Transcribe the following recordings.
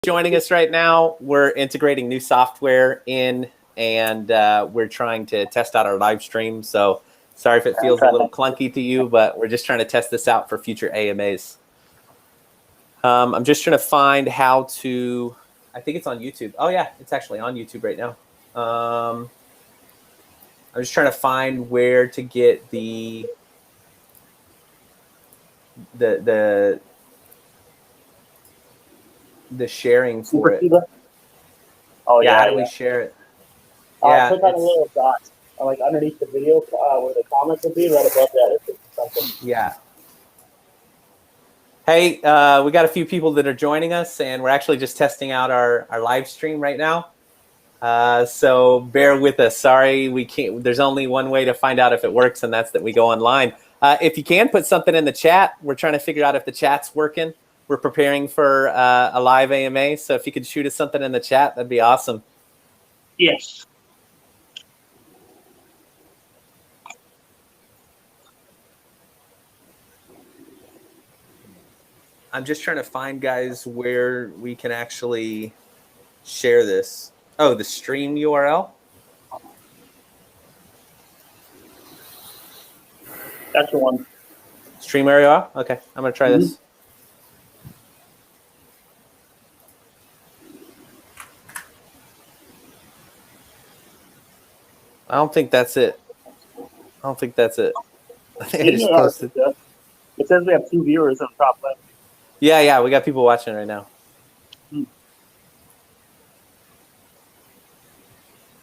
joining us right now. We're integrating new software in, and we're trying to test out our live stream. So sorry if it feels a little clunky to you, but we're just trying to test this out for future AMAs. I'm just trying to find how to, I think it's on YouTube. Oh yeah, it's actually on YouTube right now. I'm just trying to find where to get the sharing for it. Oh yeah, how do we share it? Yeah, click on the little dot, like underneath the video where the comments will be, right above that. Something. Yeah. Hey, we got a few people that are joining us, and we're actually just testing out our live stream right now. So bear with us. Sorry, we can't. There's only one way to find out if it works, and that's that we go online. If you can put something in the chat, we're trying to figure out if the chat's working. We're preparing for a live AMA, so if you could shoot us something in the chat, that'd be awesome. Yes. I'm just trying to find, guys, where we can actually share this. Oh, the stream URL? That's the one. Stream URL? Okay, I'm going to try this. I don't think that's it. I think I just posted. It says we have 2 viewers on the top left. Yeah, we got people watching right now.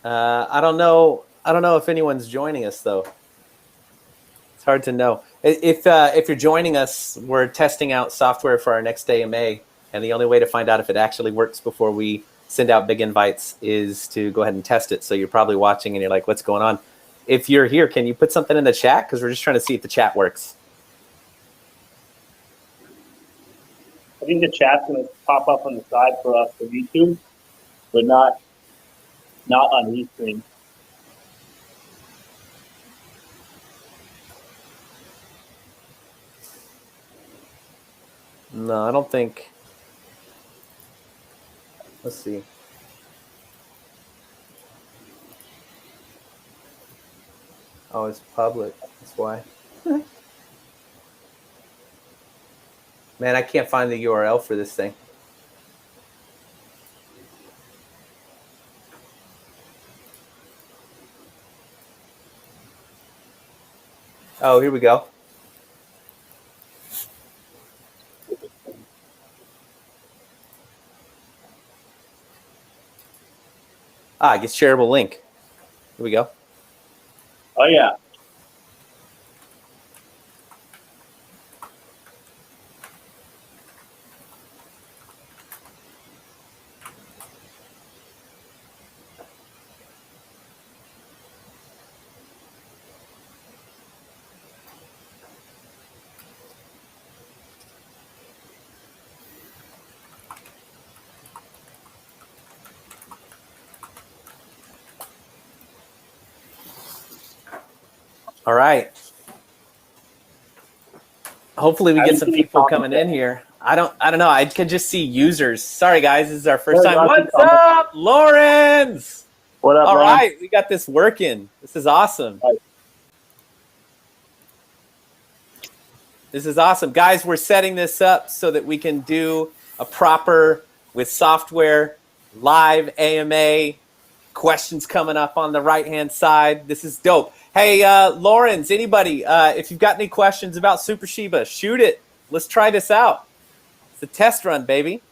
I don't know if anyone's joining us though. It's hard to know. If you're joining us, we're testing out software for our next AMA, and the only way to find out if it actually works before we send out big invites is to go ahead and test it. So you're probably watching and you're like, what's going on? If you're here, can you put something in the chat? Because we're just trying to see if the chat works. I think the chat's going to pop up on the side for us for YouTube, but not on Restream. No, I don't think. Let's see. Oh, it's public. That's why. Man, I can't find the URL for this thing. Oh, here we go. Ah, I get shareable link. Here we go. Oh yeah. All right. Hopefully we get some people coming in here. I don't know. I can just see users. Sorry guys, this is our first time. What's up, Lawrence? What up, All Lawrence? right, we got this working. This is awesome. This is awesome. Guys, we're setting this up so that we can do a proper, with software, live AMA, questions coming up on the right-hand side. This is dope. Hey, Lawrence, anybody, if you've got any questions about Super Shiba, shoot it. Let's try this out. It's a test run, baby.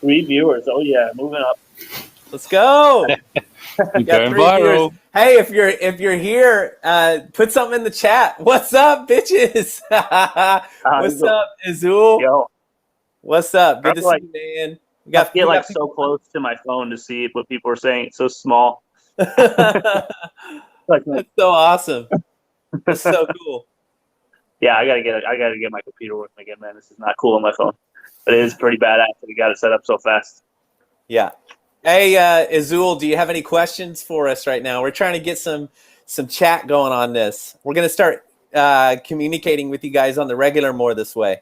Three viewers. Oh yeah, moving up. Let's go. Going viral. Hey, if you're here, put something in the chat. What's up, bitches? What's up, Azul? Yo. What's up? Good to see you, man. We got so close to my phone to see what people are saying. It's so small. That's so awesome. That's so cool. Yeah, I gotta get my computer working again, man. This is not cool on my phone, but it is pretty badass that we got it set up so fast. Yeah. Hey, Azul, do you have any questions for us right now? We're trying to get some some chat going on this. We're going to start communicating with you guys on the regular more this way.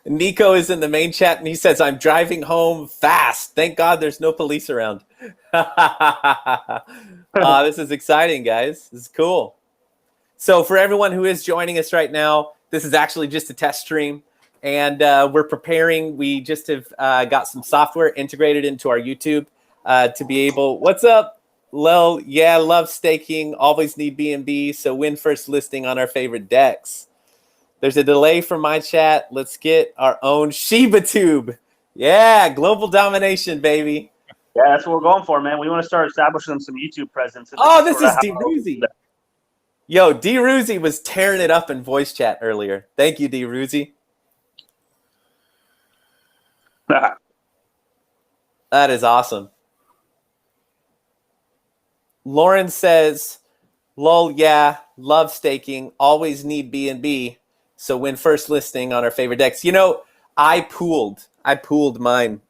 Nico is in the main chat and he says, I'm driving home fast. Thank God there's no police around. This is exciting, guys. This is cool. So for everyone who is joining us right now, this is actually just a test stream. And we're preparing. We just have got some software integrated into our YouTube to be able. What's up, Lil? Yeah, love staking. Always need B&B. So win first listing on our favorite decks. There's a delay from my chat. Let's get our own Sheba tube. Yeah, global domination, baby. Yeah, that's what we're going for, man. We want to start establishing some YouTube presence. Oh, this is D-Ruzy. Yo, D-Ruzy was tearing it up in voice chat earlier. Thank you, D-Ruzy. That is awesome. Lauren says, lol, yeah, love staking. Always need B&B. So win first listing on our favorite decks. You know, I pooled mine,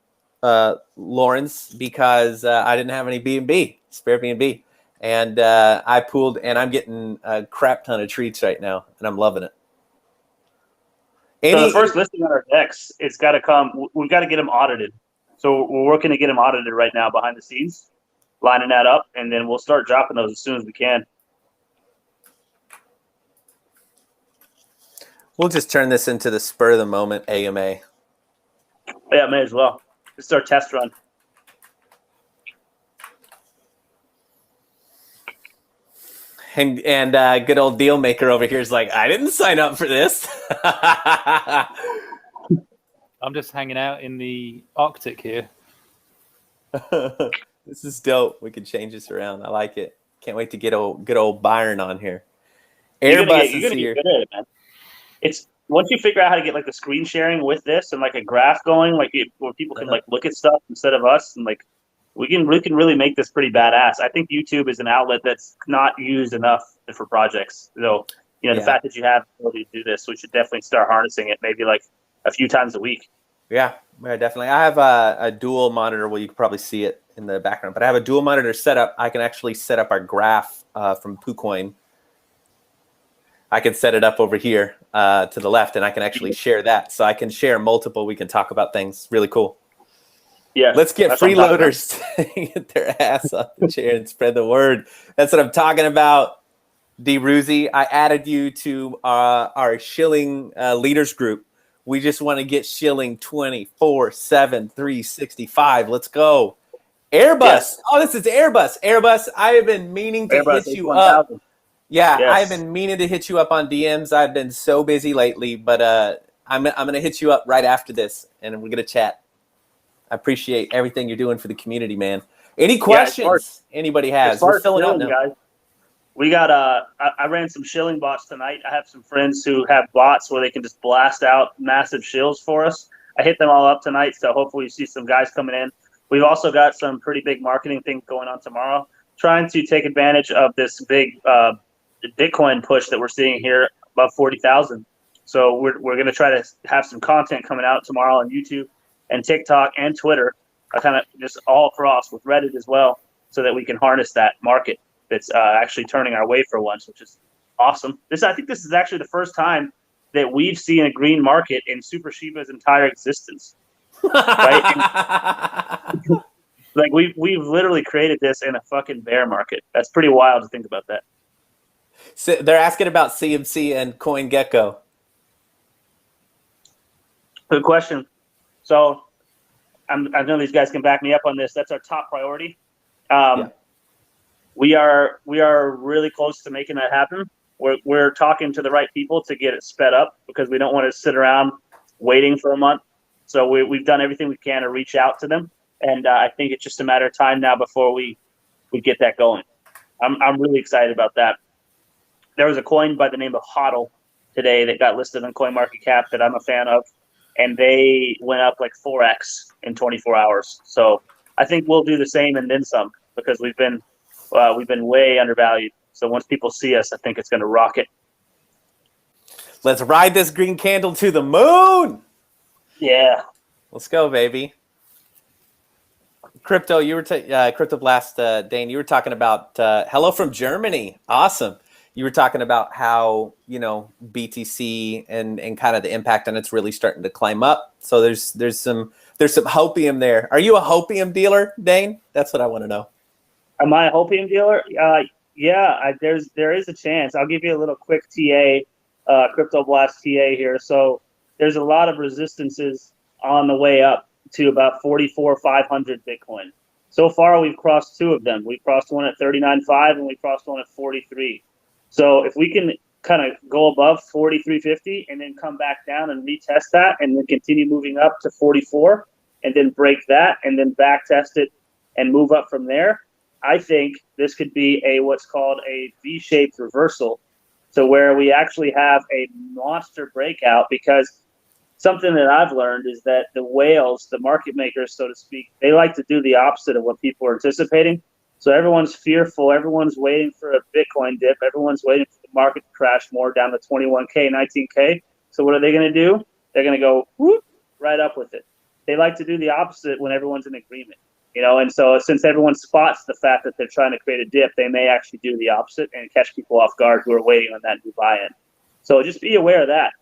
Lawrence, because I didn't have any B&B, spare B&B. And I pooled, and I'm getting a crap ton of treats right now, and I'm loving it. So the first listing on our decks, it's got to come. We've got to get them audited. So we're working to get them audited right now behind the scenes, lining that up, and then we'll start dropping those as soon as we can. We'll just turn this into the spur of the moment AMA. Yeah, may as well. This is our test run. And good old deal maker over here is like, I didn't sign up for this. I'm just hanging out in the Arctic here. This is dope. We can change this around. I like it. Can't wait to get good old Byron on here. Airbus is here. Get good at it, man. It's once you figure out how to get like the screen sharing with this and like a graph going, like where people can like look at stuff instead of us, and like we can really make this pretty badass. I think YouTube is an outlet that's not used enough for projects. So the fact that you have the ability to do this, we should definitely start harnessing it. Maybe like a few times a week. Yeah, definitely. I have a dual monitor. Well, you can probably see it in the background, but I have a dual monitor setup. I can actually set up our graph from PooCoin. I can set it up over here to the left, and I can actually share that. So I can share multiple. We can talk about things. Really cool. Yeah. Let's get freeloaders to get their ass off the chair and spread the word. That's what I'm talking about. D-Ruzy, I added you to our shilling leaders group. We just want to get shilling 24/7, 365. Let's go. Airbus. Yes. Oh, this is Airbus. Airbus, I have been meaning to hit you up. Yeah, yes. I've been meaning to hit you up on DMs. I've been so busy lately, but I'm going to hit you up right after this, and we're going to chat. I appreciate everything you're doing for the community, man. Any questions anybody has? We're filling up now. Guys, we got I ran some shilling bots tonight. I have some friends who have bots where they can just blast out massive shills for us. I hit them all up tonight, so hopefully you see some guys coming in. We've also got some pretty big marketing things going on tomorrow, trying to take advantage of this big Bitcoin push that we're seeing here above 40,000. So we're going to try to have some content coming out tomorrow on YouTube and TikTok and Twitter, kind of just all across with Reddit as well, so that we can harness that market that's actually turning our way for once, which is awesome. I think this is actually the first time that we've seen a green market in Super Shiba's entire existence. Right? Like we've literally created this in a fucking bear market. That's pretty wild to think about that. So they're asking about CMC and CoinGecko. Good question. So I know these guys can back me up on this. That's our top priority. We are really close to making that happen. We're talking to the right people to get it sped up because we don't want to sit around waiting for a month. So we've done everything we can to reach out to them, and I think it's just a matter of time now before we get that going. I'm really excited about that. There was a coin by the name of HODL today that got listed on CoinMarketCap that I'm a fan of, and they went up like 4x in 24 hours. So I think we'll do the same and then some because we've been way undervalued. So once people see us, I think it's going to rocket. Let's ride this green candle to the moon. Yeah. Let's go, baby. Crypto, you were Crypto Blast, Dane. You were talking about hello from Germany. Awesome. You were talking about how BTC and kind of the impact on it's really starting to climb up. So there's some hopium there. Are you a hopium dealer, Dane? That's what I want to know. Am I a hopium dealer? Yeah. There is a chance. I'll give you a little quick TA, Crypto Blast TA here. So there's a lot of resistances on the way up to about 44,500 Bitcoin. So far, we've crossed two of them. We crossed one at 39.5 and we crossed one at 43. So if we can kind of go above 43.50 and then come back down and retest that and then continue moving up to 44 and then break that and then back test it and move up from there, I think this could be what's called a V-shaped reversal, to where we actually have a monster breakout, because something that I've learned is that the whales, the market makers, so to speak, they like to do the opposite of what people are anticipating. So everyone's fearful. Everyone's waiting for a Bitcoin dip. Everyone's waiting for the market to crash more down to 21K, 19K. So what are they going to do? They're going to go whoop, right up with it. They like to do the opposite when everyone's in agreement. And so since everyone spots the fact that they're trying to create a dip, they may actually do the opposite and catch people off guard who are waiting on that new buy-in. So just be aware of that,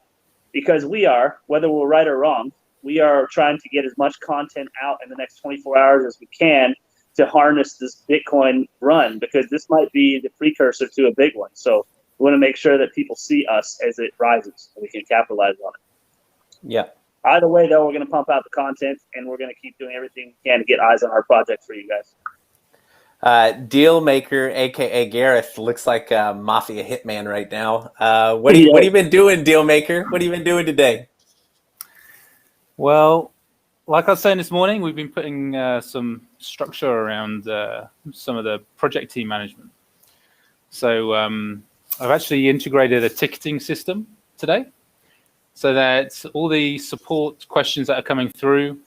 because we are, whether we're right or wrong, we are trying to get as much content out in the next 24 hours as we can to harness this Bitcoin run, because this might be the precursor to a big one. So we want to make sure that people see us as it rises and we can capitalize on it. Yeah. Either way, though, we're going to pump out the content and we're going to keep doing everything we can to get eyes on our project for you guys. Deal Maker, aka Gareth, looks like a mafia hitman right now. What have you been doing, Deal Maker? What have you been doing today? Well, like I was saying this morning, we've been putting some structure around some of the project team management. So I've actually integrated a ticketing system today, so that all the support questions that are coming through,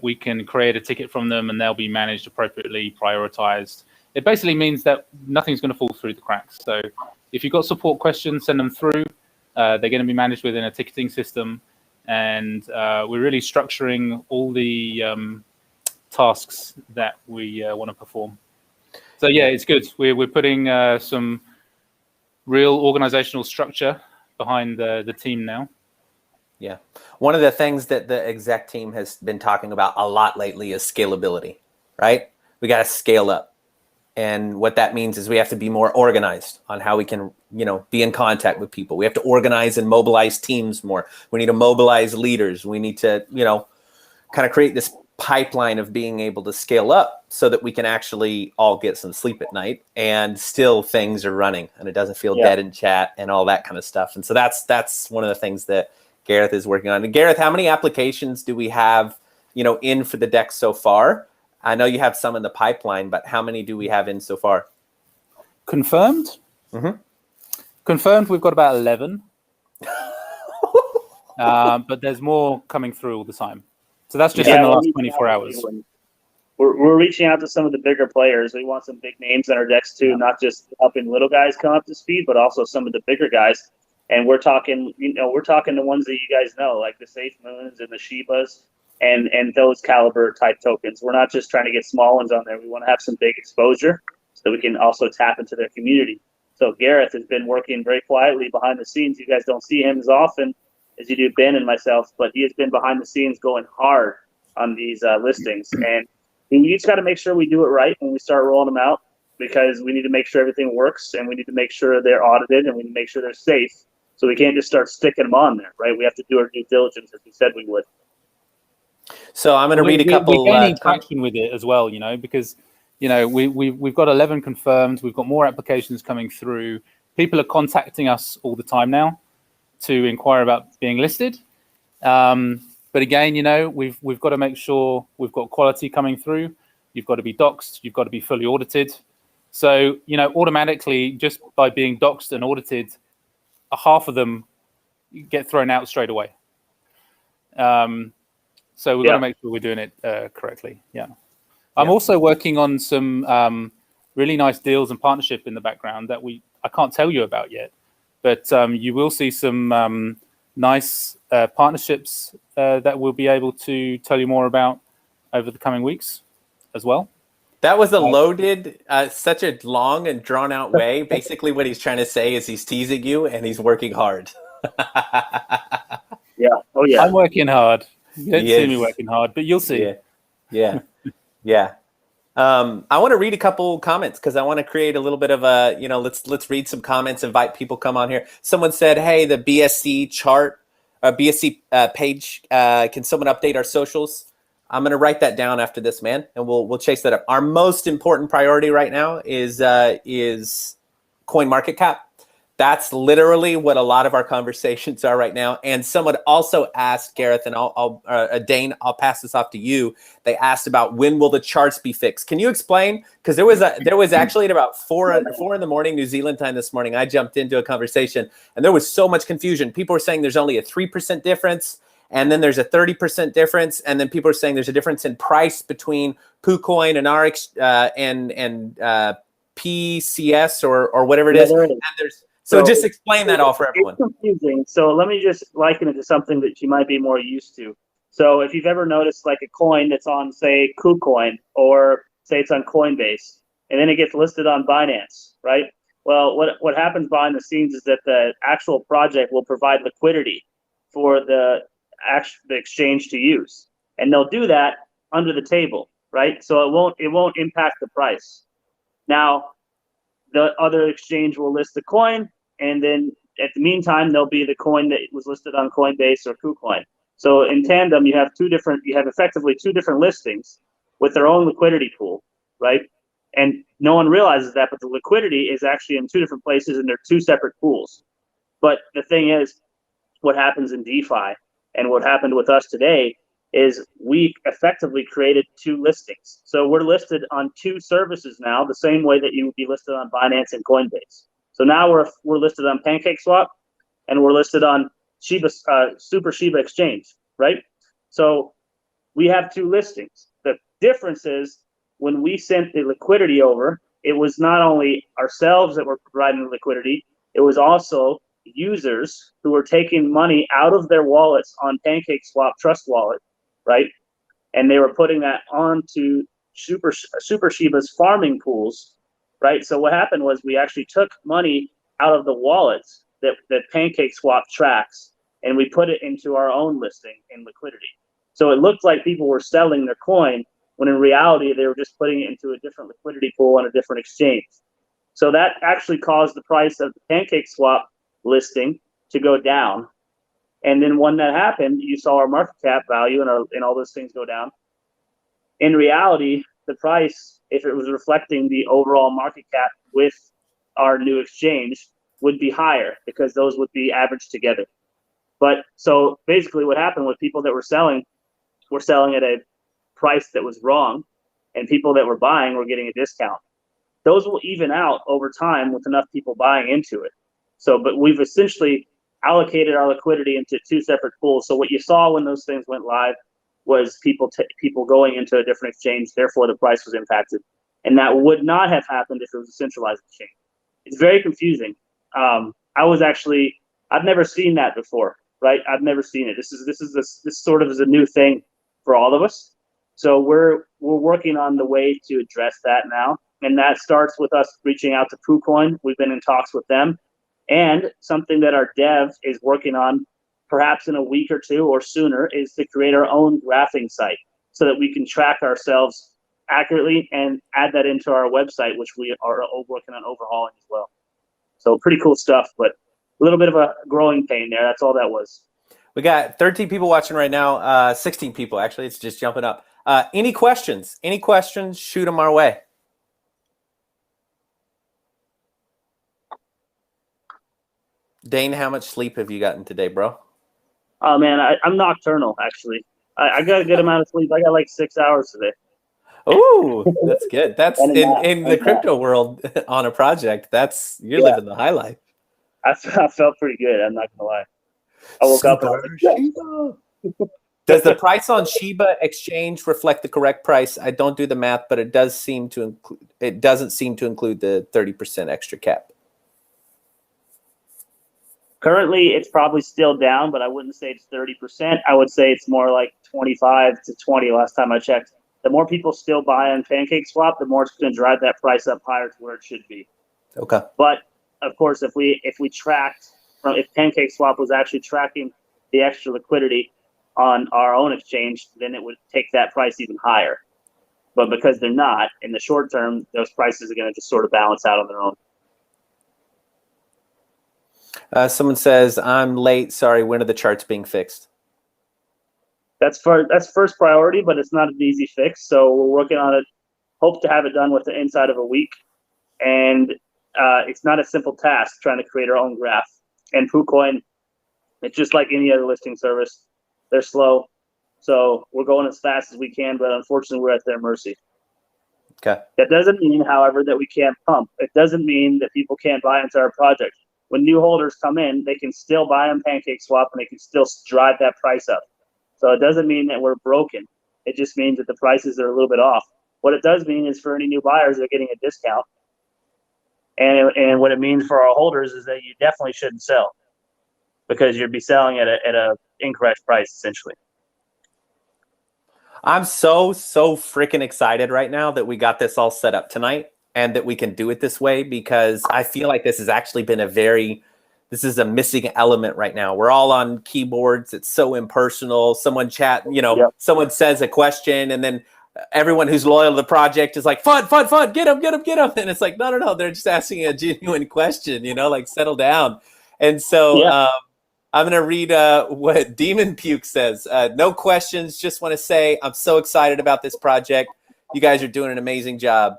we can create a ticket from them and they'll be managed appropriately, prioritized. It basically means that nothing's going to fall through the cracks. So if you've got support questions, send them through. They're going to be managed within a ticketing system. And we're really structuring all the tasks that we want to perform. So yeah, it's good. We're putting some real organizational structure behind the team now. Yeah. One of the things that the exec team has been talking about a lot lately is scalability, right? We got to scale up. And what that means is we have to be more organized on how we can, be in contact with people. We have to organize and mobilize teams more. We need to mobilize leaders. We need to, kind of create this pipeline of being able to scale up so that we can actually all get some sleep at night and still things are running and it doesn't feel dead in chat and all that kind of stuff. And so that's one of the things that Gareth is working on. And Gareth, how many applications do we have, in for the deck so far? I know you have some in the pipeline, but how many do we have in so far? Confirmed? Mm-hmm. Confirmed, we've got about 11. But there's more coming through all the time. So that's just in the last 24 hours. We're reaching out to some of the bigger players. We want some big names on our decks too, not just helping little guys come up to speed, but also some of the bigger guys. And we're talking, the ones that you guys know, like the Safe Moons and the Shibas and those caliber type tokens. We're not just trying to get small ones on there. We want to have some big exposure so that we can also tap into their community. So Gareth has been working very quietly behind the scenes. You guys don't see him as often as you do Ben and myself, but he has been behind the scenes going hard on these listings. And we just got to make sure we do it right when we start rolling them out, because we need to make sure everything works and we need to make sure they're audited and we need to make sure they're safe. So we can't just start sticking them on there, right? We have to do our due diligence as we said we would. So I'm going to read a couple. We're gaining traction with it as well, because we've got 11 confirmed. We've got more applications coming through. People are contacting us all the time now to inquire about being listed. But again, we've got to make sure we've got quality coming through. You've got to be doxed. You've got to be fully audited. So, automatically, just by being doxed and audited, half of them get thrown out straight away. So we've got to make sure we're doing it correctly. Yeah. I'm also working on some really nice deals and partnership in the background that I can't tell you about yet, but you will see some nice partnerships that we'll be able to tell you more about over the coming weeks. as well. That was a loaded, such a long and drawn out way. Basically, what he's trying to say is he's teasing you and he's working hard. Yeah. Oh yeah. I'm working hard. You don't He see me is. working hard, but you'll see. Yeah. I want to read a couple comments because I want to create a little bit of a, let's read some comments, invite people come on here. Someone said, hey, the BSC chart, BSC page, can someone update our socials? I'm going to write that down after this, man, and we'll chase that up. Our most important priority right now is coin market cap. That's literally what a lot of our conversations are right now. And someone also asked, Gareth, and Dane, I'll pass this off to you. They asked about when will the charts be fixed. Can you explain? Because there was actually at about 4 in the morning New Zealand time this morning, I jumped into a conversation and there was so much confusion. People were saying there's only a 3% difference. And then there's a 30% difference, and then people are saying there's a difference in price between KuCoin and and PCS or whatever it is. There is. And so just explain that all for everyone. It's confusing. So let me just liken it to something that you might be more used to. So if you've ever noticed like a coin that's on, say, KuCoin, or say it's on Coinbase, and then it gets listed on Binance, right? Well, what happens behind the scenes is that the actual project will provide liquidity for the exchange to use, and they'll do that under the table, right? So it won't impact the price. Now, the other exchange will list the coin, and then at the meantime, there'll be the coin that was listed on Coinbase or KuCoin. So in tandem, you have effectively two different listings with their own liquidity pool, right? And no one realizes that, but the liquidity is actually in two different places, and they're two separate pools. But the thing is, what happens in DeFi and what happened with us today is we effectively created two listings. So we're listed on two services now, the same way that you would be listed on Binance and Coinbase. So now we're listed on PancakeSwap, and we're listed on Sheba, Super Sheba Exchange, right? So we have two listings. The difference is when we sent the liquidity over, it was not only ourselves that were providing the liquidity, it was also users who were taking money out of their wallets on PancakeSwap Trust Wallet, right? And they were putting that onto Super Sheba's farming pools, right? So what happened was we actually took money out of the wallets that PancakeSwap tracks, and we put it into our own listing in liquidity. So it looked like people were selling their coin, when in reality they were just putting it into a different liquidity pool on a different exchange. So that actually caused the price of the PancakeSwap listing to go down. And then when that happened, you saw our market cap value and all those things go down. In reality, the price, if it was reflecting the overall market cap with our new exchange, would be higher because those would be averaged together. But so basically what happened with people that were selling at a price that was wrong, and people that were buying were getting a discount. Those will even out over time with enough people buying into it. So, but we've essentially allocated our liquidity into two separate pools. So what you saw when those things went live was people going into a different exchange, therefore the price was impacted. And that would not have happened if it was a centralized exchange. It's very confusing. I've never seen that before, right? I've never seen it. This sort of is a new thing for all of us. So we're working on the way to address that now. And that starts with us reaching out to KuCoin. We've been in talks with them. And something that our dev is working on, perhaps in a week or two or sooner, is to create our own graphing site so that we can track ourselves accurately and add that into our website, which we are working on overhauling as well. So pretty cool stuff, but a little bit of a growing pain there. That's all that was. We got 13 people watching right now, 16 people, actually. It's just jumping up. Any questions? Any questions? Shoot them our way. Dane, how much sleep have you gotten today, bro? Oh, man, I'm nocturnal, actually. I got a good amount of sleep. I got like 6 hours today. Oh, that's good. That's in the crypto world on a project. You're living the high life. I felt pretty good. I'm not gonna lie. I woke up and I was like, Does the price on Sheba exchange reflect the correct price? I don't do the math, but it doesn't seem to include the 30% extra cap. Currently, it's probably still down, but I wouldn't say it's 30%. I would say it's more like 25 to 20 last time I checked. the more people still buy on Pancake Swap, the more it's going to drive that price up higher to where it should be. Okay. But of course, if we tracked if Pancake Swap was actually tracking the extra liquidity on our own exchange, then it would take that price even higher. But because they're not, in the short term, those prices are going to just sort of balance out on their own. Someone says, I'm late. Sorry, when are the charts being fixed? That's first priority, but it's not an easy fix. So we're working on it. Hope to have it done within inside of a week. And it's not a simple task trying to create our own graph. And KuCoin, it's just like any other listing service. They're slow. So we're going as fast as we can, but unfortunately, we're at their mercy. Okay. That doesn't mean, however, that we can't pump. It doesn't mean that people can't buy into our project. When new holders come in, they can still buy on Pancake Swap, and they can still drive that price up. So it doesn't mean that we're broken. It just means that the prices are a little bit off. What it does mean is for any new buyers, they're getting a discount. And what it means for our holders is that you definitely shouldn't sell because you'd be selling at a incorrect price, essentially. I'm so freaking excited right now that we got this all set up tonight and that we can do it this way, because I feel like this has actually been this is a missing element right now. We're all on keyboards. It's so impersonal. Someone someone says a question, and then everyone who's loyal to the project is like, fun, get them. And it's like, no. They're just asking a genuine question, like settle down. And so I'm going to read what Demon Puke says. No questions. Just want to say I'm so excited about this project. You guys are doing an amazing job.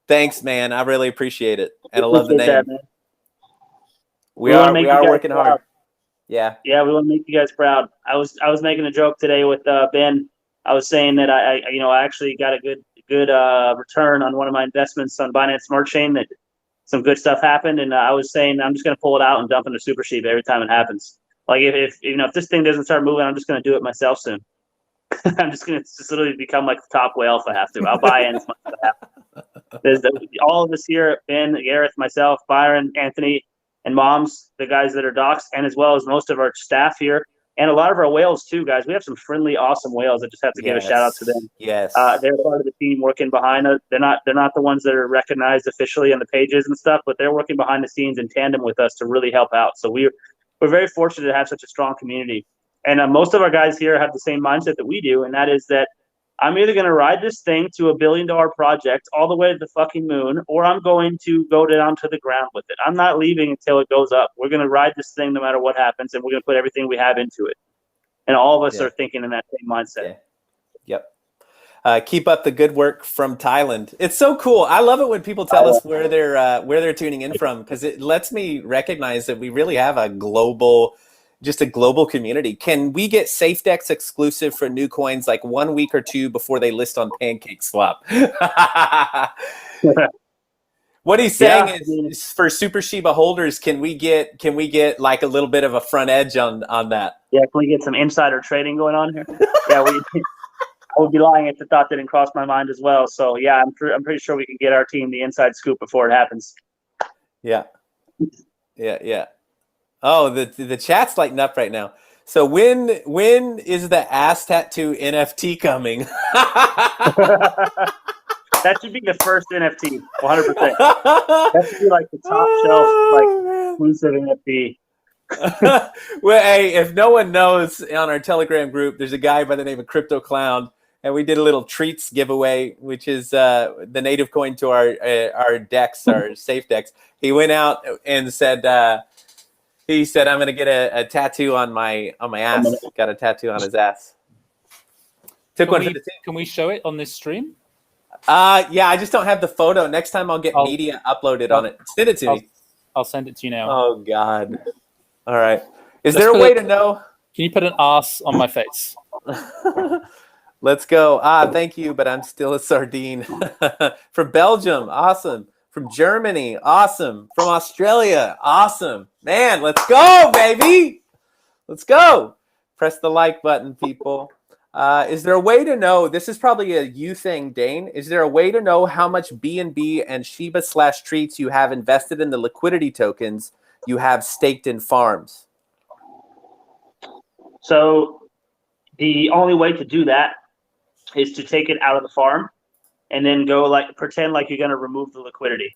Thanks, man. I really appreciate it. And I love the name. That, man. We are working hard. Yeah. Yeah, we want to make you guys proud. I was making a joke today with Ben. I was saying that I actually got a good return on one of my investments on Binance Smart Chain. That some good stuff happened, and I was saying I'm just going to pull it out and dump into Super SHIBA every time it happens. Like if this thing doesn't start moving, I'm just going to do it myself soon. I'm just going to literally become like the top whale if I have to. I'll buy in as much as I have. There's all of us here, Ben, Gareth, myself, Byron, Anthony, and Moms, the guys that are docs, and as well as most of our staff here, and a lot of our whales too, guys. We have some friendly, awesome whales. I just have to give a shout out to them. Yes. They're part of the team working behind us. They're not the ones that are recognized officially on the pages and stuff, but they're working behind the scenes in tandem with us to really help out. So we're very fortunate to have such a strong community. And most of our guys here have the same mindset that we do, and that is that I'm either going to ride this thing to $1 billion project all the way to the fucking moon, or I'm going to go down to the ground with it. I'm not leaving until it goes up. We're going to ride this thing no matter what happens, and we're going to put everything we have into it. And all of us are thinking in that same mindset. Yeah. Yep. Keep up the good work from Thailand. It's so cool. I love it when people tell us where they're tuning in from, because it lets me recognize that we really have a global community. Can we get SafeDex exclusive for new coins like 1 week or two before they list on Pancake Swap? What he's saying is for Super SHIBA holders, can we get like a little bit of a front edge on that? Yeah, can we get some insider trading going on here? Yeah, I would be lying if the thought didn't cross my mind as well. So yeah, I'm pretty sure we can get our team the inside scoop before it happens. Yeah. Oh, the chat's lighting up right now. So when is the ass tattoo NFT coming? That should be the first NFT, 100%. That should be like the top shelf, exclusive NFT. Well, hey, if no one knows, on our Telegram group, there's a guy by the name of Crypto Clown, and we did a little treats giveaway, which is the native coin to our DEX, our safe DEX. He went out and said, I'm going to get a tattoo on my ass. Got a tattoo on his ass. Took one for the team. Can we show it on this stream? Yeah, I just don't have the photo. Next time I'll get media uploaded on it. Send it to me. I'll send it to you now. Oh God. All right. Is there a way to know? Can you put an ass on my face? Let's go. Thank you, but I'm still a sardine. From Belgium, awesome. From Germany, awesome. From Australia, awesome. Man, let's go, baby. Let's go. Press the like button, people. Is there a way to know, this is probably a you thing, Dane, is there a way to know how much BNB and SHIBA/treats you have invested in the liquidity tokens you have staked in farms? So the only way to do that is to take it out of the farm and then go pretend like you're going to remove the liquidity.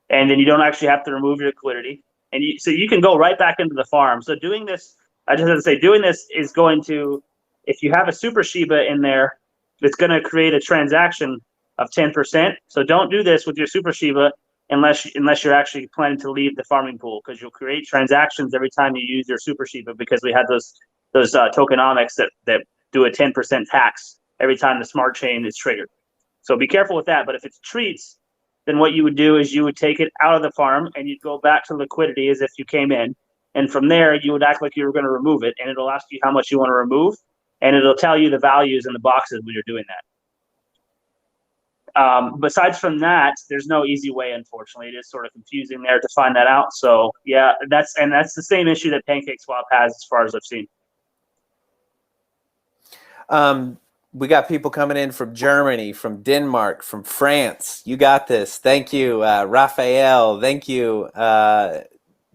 And then you don't actually have to remove your liquidity. And so you can go right back into the farm. So doing this, I just have to say, doing this is going to, if you have a Super Shiba in there, it's going to create a transaction of 10%. So don't do this with your Super Shiba unless you're actually planning to leave the farming pool, because you'll create transactions every time you use your Super Shiba, because we had those tokenomics that do a 10% tax every time the smart chain is triggered. So be careful with that. But if it's treats, then what you would do is you would take it out of the farm and you'd go back to liquidity as if you came in. And from there, you would act like you were going to remove it, and it'll ask you how much you want to remove, and it'll tell you the values in the boxes when you're doing that. Besides from that, there's no easy way, unfortunately. It is sort of confusing there to find that out. So yeah, that's the same issue that PancakeSwap has, as far as I've seen. We got people coming in from Germany, from Denmark, from France. You got this. Thank you, Raphael. Thank you,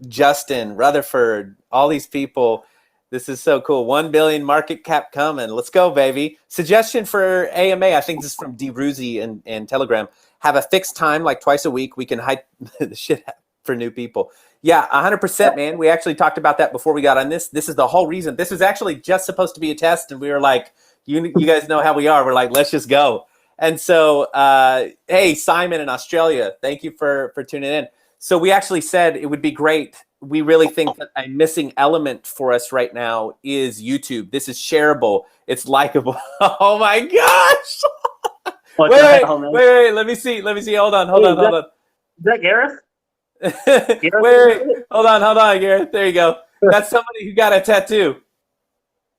Justin, Rutherford, all these people. This is so cool. 1 billion market cap coming. Let's go, baby. Suggestion for AMA. I think this is from D. Ruzi and Telegram. Have a fixed time, like twice a week. We can hype the shit for new people. Yeah, 100%, man. We actually talked about that before we got on this. This is the whole reason. This was actually just supposed to be a test, and we were like, you guys know how we are. We're like, let's just go. And so, hey, Simon in Australia, thank you for tuning in. So we actually said it would be great. We really think that a missing element for us right now is YouTube. This is shareable. It's likable. Oh my gosh! Wait. Let me see. Hold on. Is that Gareth? Wait. Hold on, Gareth. There you go. That's somebody who got a tattoo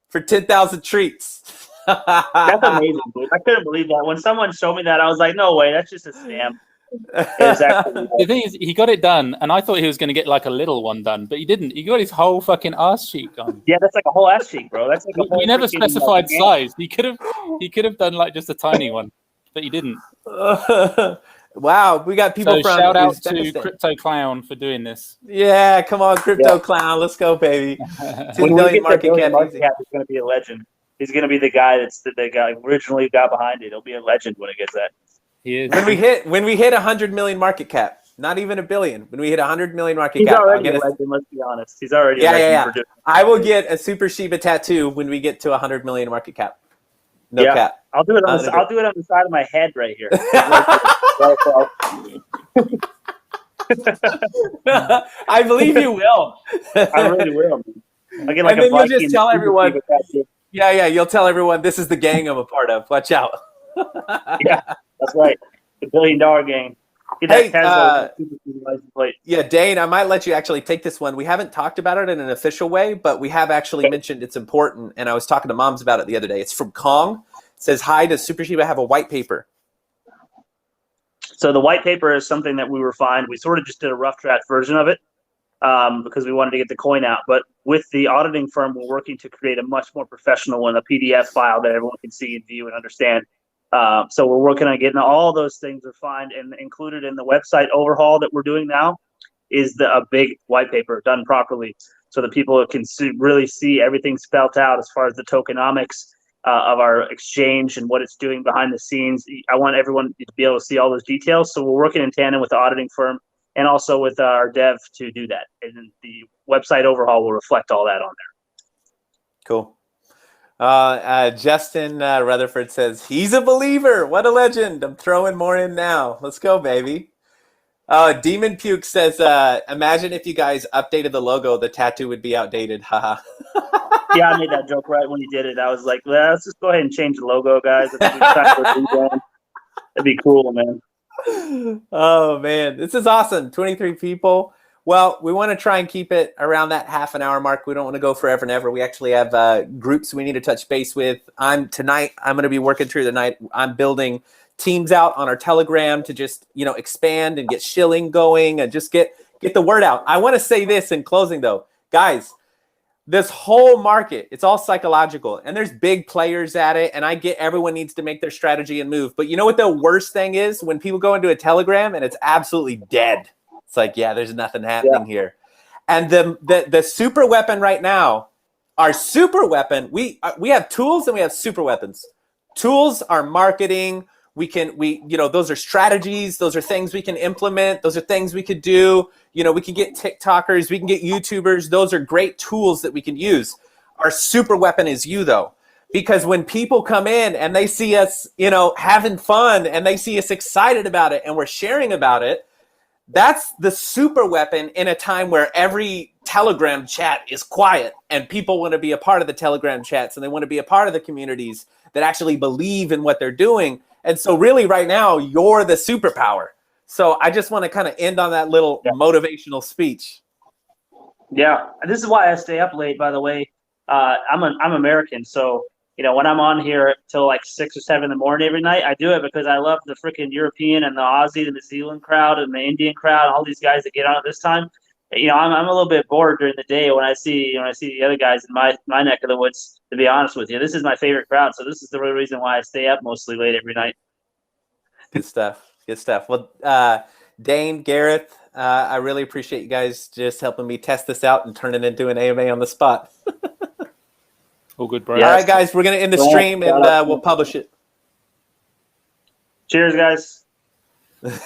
for 10,000 treats. That's amazing, dude. I couldn't believe that. When someone showed me that, I was like, no way, that's just a scam. The thing is, he got it done, and I thought he was going to get like a little one done, but he didn't. He got his whole fucking ass cheek done. Yeah, that's like a whole ass cheek, bro. That's like a whole. He never specified size. He could have done like just a tiny one, but he didn't. Wow, we got people from. Shout out to Crypto Clown for doing this. Yeah, come on, Crypto Clown, let's go, baby. 2 million market cap. He's going to be a legend. He's going to be the guy that's the guy originally got behind it. He'll be a legend when it gets that. He is. When we hit 100 million market cap, not even a billion. When we hit 100 million market cap, he's already a legend. Let's be honest. He's already a legend. I will get a Super Shiba tattoo when we get to 100 million market cap. No cap. I'll do it on the side of my head right here. I believe you will. I really will. I'll get like and then you'll just tell everyone. Yeah, you'll tell everyone this is the gang I'm a part of. Watch out. Yeah, that's right. The $1 billion gang. Hey, yeah, Dane, I might let you actually take this one. We haven't talked about it in an official way, but we have actually mentioned it's important. And I was talking to moms about it the other day. It's from Kong. It says, hi, does Super Shiba have a white paper? So the white paper is something that we refined. We sort of just did a rough draft version of it because we wanted to get the coin out. But with the auditing firm, we're working to create a much more professional one, a PDF file that everyone can see and view and understand. So we're working on getting all those things refined, and included in the website overhaul that we're doing now is a big white paper done properly so that people can really see everything spelled out as far as the tokenomics of our exchange and what it's doing behind the scenes. I want everyone to be able to see all those details. So we're working in tandem with the auditing firm and also with our dev to do that. And the website overhaul will reflect all that on there. Cool. Justin Rutherford says, he's a believer. What a legend. I'm throwing more in now. Let's go, baby. Demon Puke says, imagine if you guys updated the logo, the tattoo would be outdated. Haha. Yeah, I made that joke right when you did it. I was like, well, let's just go ahead and change the logo, guys. That'd be cool, man. Oh, man. This is awesome. 23 people. Well, we want to try and keep it around that half an hour mark. We don't want to go forever and ever. We actually have groups we need to touch base with. Tonight, I'm going to be working through the night. I'm building teams out on our Telegram to just, expand and get shilling going and just get the word out. I want to say this in closing, though. Guys, this whole market, it's all psychological. And there's big players at it. And I get everyone needs to make their strategy and move. But you know what the worst thing is? When people go into a Telegram and it's absolutely dead. It's like, yeah, there's nothing happening here. And the super weapon right now, our super weapon, we have tools and we have super weapons. tools are marketing. Those are strategies. Those are things we can implement. Those are things we could do. We can get TikTokers, we can get YouTubers. Those are great tools that we can use. Our super weapon is you, though, because when people come in and they see us, having fun, and they see us excited about it and we're sharing about it, that's the super weapon in a time where every Telegram chat is quiet and people want to be a part of the Telegram chats and they want to be a part of the communities that actually believe in what they're doing. And so really right now, you're the superpower. So I just want to kind of end on that little motivational speech. Yeah, this is why I stay up late, by the way. I'm American, so when I'm on here till like 6 or 7 in the morning every night, I do it because I love the freaking European and the Aussie, the New Zealand crowd, and the Indian crowd, all these guys that get on at this time. I'm a little bit bored during the day when I see the other guys in my neck of the woods. To be honest with you, this is my favorite crowd, so this is the real reason why I stay up mostly late every night. Good stuff. Good stuff. Well, Dane, Gareth, I really appreciate you guys just helping me test this out and turn it into an AMA on the spot. All good, bro. All right, guys, we're going to end the stream and we'll publish it. Cheers, guys.